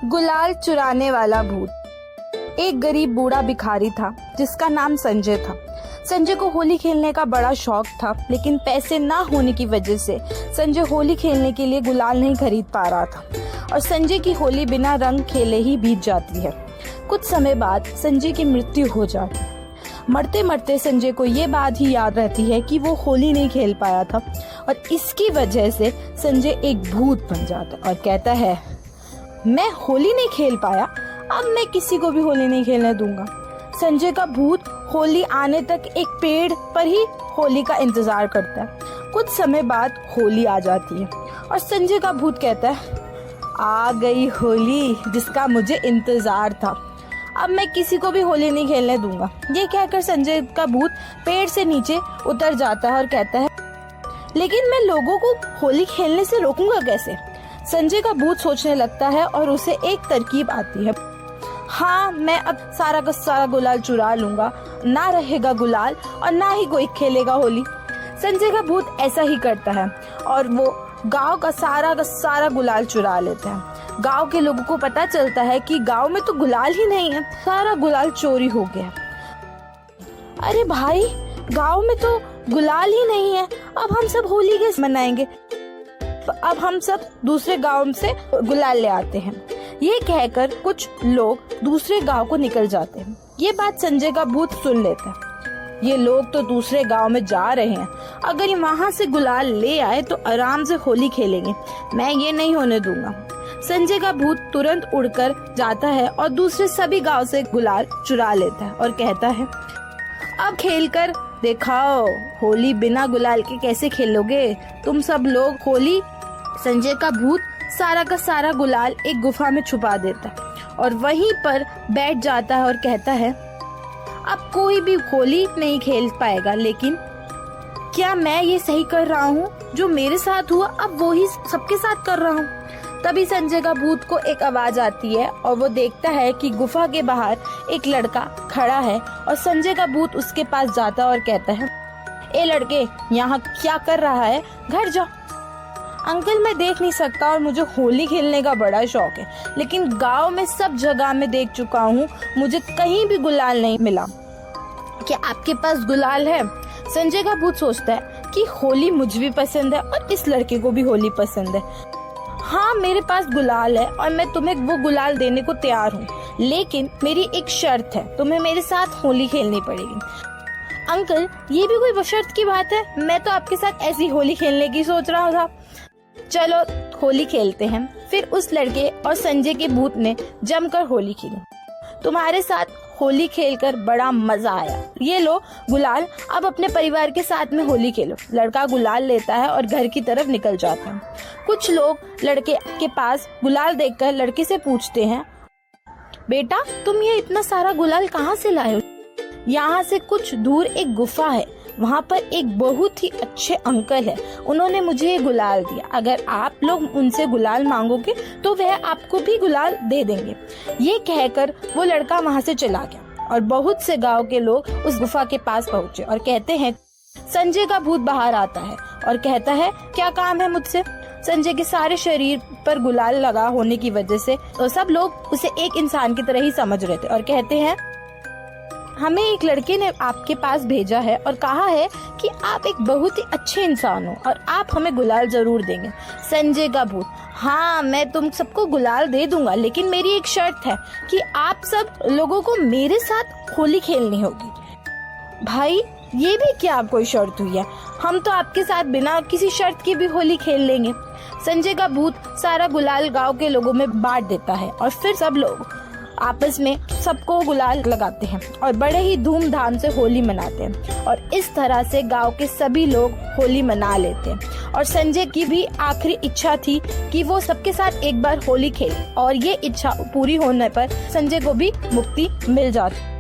गुलाल चुराने वाला भूत। एक गरीब बूढ़ा भिखारी था जिसका नाम संजय था। संजय को होली खेलने का बड़ा शौक था, लेकिन पैसे ना होने की वजह से संजय होली खेलने के लिए गुलाल नहीं खरीद पा रहा था और संजय की होली बिना रंग खेले ही बीत जाती है। कुछ समय बाद संजय की मृत्यु हो जाती है। मरते मरते संजय को ये बात ही याद रहती है कि वो होली नहीं खेल पाया था और इसकी वजह से संजय एक भूत बन जाता है और कहता है, मैं होली नहीं खेल पाया, अब मैं किसी को भी होली नहीं खेलने दूंगा। संजय का भूत होली आने तक एक पेड़ पर ही होली का इंतजार करता है। कुछ समय बाद होली आ जाती है और संजय का भूत कहता है, आ गई होली जिसका मुझे इंतजार था, अब मैं किसी को भी होली नहीं खेलने दूंगा। ये कहकर संजय का भूत पेड़ से नीचे उतर जाता है और कहता है, लेकिन मैं लोगों को होली खेलने से रोकूंगा कैसे? संजय का भूत सोचने लगता है और उसे एक तरकीब आती है। हाँ, मैं अब सारा का सारा गुलाल चुरा लूंगा, ना रहेगा गुलाल और ना ही कोई खेलेगा होली। संजय का भूत ऐसा ही करता है और वो गांव का सारा गुलाल चुरा लेता है। गांव के लोगों को पता चलता है कि गांव में तो गुलाल ही नहीं है, सारा गुलाल चोरी हो गया। अरे भाई, गांव में तो गुलाल ही नहीं है, अब हम सब होली कैसे मनाएंगे? अब हम सब दूसरे गांव से गुलाल ले आते हैं। ये कहकर कुछ लोग दूसरे गांव को निकल जाते हैं। ये बात संजय का भूत सुन लेता है। ये लोग तो दूसरे गांव में जा रहे हैं, अगर ये वहाँ से गुलाल ले आए तो आराम से होली खेलेंगे, मैं ये नहीं होने दूंगा। संजय का भूत तुरंत उड़कर जाता है और दूसरे सभी गांव से गुलाल चुरा लेता है और कहता है, अब खेलकर दिखाओ, होली बिना गुलाल के कैसे खेलोगे तुम सब लोग होली। संजय का भूत सारा का सारा गुलाल एक गुफा में छुपा देता है और वहीं पर बैठ जाता है और कहता है, अब कोई भी होली नहीं खेल पाएगा, लेकिन क्या मैं ये सही कर रहा हूँ? जो मेरे साथ हुआ अब वो ही सबके साथ कर रहा हूँ। तभी संजय का भूत को एक आवाज आती है और वो देखता है कि गुफा के बाहर एक लड़का खड़ा है और संजय का भूत उसके पास जाता है और कहता है, ए लड़के, यहाँ क्या कर रहा है? घर जा। अंकल, मैं देख नहीं सकता और मुझे होली खेलने का बड़ा शौक है, लेकिन गांव में सब जगह में देख चुका हूँ, मुझे कहीं भी गुलाल नहीं मिला। क्या आपके पास गुलाल है? संजय का भूत सोचता है कि होली मुझे भी पसंद है और इस लड़के को भी होली पसंद है। हाँ, मेरे पास गुलाल है और मैं तुम्हें वो गुलाल देने को तैयार हूँ, लेकिन मेरी एक शर्त है, तुम्हें मेरे साथ होली खेलनी पड़ेगी। अंकल, ये भी कोई शर्त की बात है? मैं तो आपके साथ ऐसी होली खेलने की सोच रहा था। चलो होली खेलते हैं। फिर उस लड़के और संजय के भूत ने जमकर होली खेली। तुम्हारे साथ होली खेलकर बड़ा मजा आया, ये लो गुलाल, अब अपने परिवार के साथ में होली खेलो। लड़का गुलाल लेता है और घर की तरफ निकल जाता है। कुछ लोग लड़के के पास गुलाल देखकर लड़के से पूछते हैं, बेटा, तुम ये इतना सारा गुलाल कहाँ से लाए हो? यहाँ से कुछ दूर एक गुफा है, वहाँ पर एक बहुत ही अच्छे अंकल है, उन्होंने मुझे ये गुलाल दिया। अगर आप लोग उनसे गुलाल मांगोगे तो वह आपको भी गुलाल दे देंगे। ये कहकर वो लड़का वहाँ से चला गया और बहुत से गांव के लोग उस गुफा के पास पहुँचे और कहते हैं, संजय का भूत बाहर आता है और कहता है, क्या काम है मुझसे? संजय के सारे शरीर पर गुलाल लगा होने की वजह से तो सब लोग उसे एक इंसान की तरह ही समझ रहे थे और कहते हैं, हमें एक लड़के ने आपके पास भेजा है और कहा है कि आप एक बहुत ही अच्छे इंसान हो और आप हमें गुलाल जरूर देंगे। संजय का भूत, हाँ, मैं तुम सबको गुलाल दे दूंगा, लेकिन मेरी एक शर्त है कि आप सब लोगों को मेरे साथ होली खेलनी होगी। भाई, ये भी क्या कोई शर्त हुई है? हम तो आपके साथ बिना किसी शर्त के भी होली खेल लेंगे। संजय का भूत सारा गुलाल गाँव के लोगों में बांट देता है और फिर सब लोग आपस में सबको गुलाल लगाते हैं और बड़े ही धूमधाम से होली मनाते हैं और इस तरह से गांव के सभी लोग होली मना लेते हैं। और संजय की भी आखिरी इच्छा थी कि वो सबके साथ एक बार होली खेले और ये इच्छा पूरी होने पर संजय को भी मुक्ति मिल जाती।